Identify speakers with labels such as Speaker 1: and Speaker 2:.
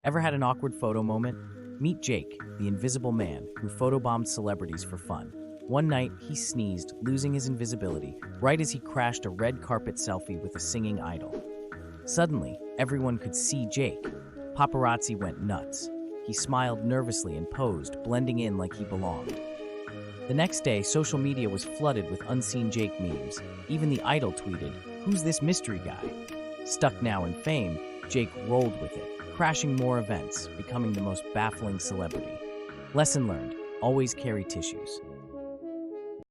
Speaker 1: Ever had an awkward photo moment? Meet Jake, the invisible man who photobombed celebrities for fun. One night, he sneezed, losing his invisibility, right as he crashed a red carpet selfie with a singing idol. Suddenly, everyone could see Jake. Paparazzi went nuts. He smiled nervously and posed, blending in like he belonged. The next day, social media was flooded with unseen Jake memes. Even the idol tweeted, "Who's this mystery guy?" Stuck now in fame, Jake rolled with it, crashing more events, becoming the most baffling celebrity. Lesson learned: always carry tissues.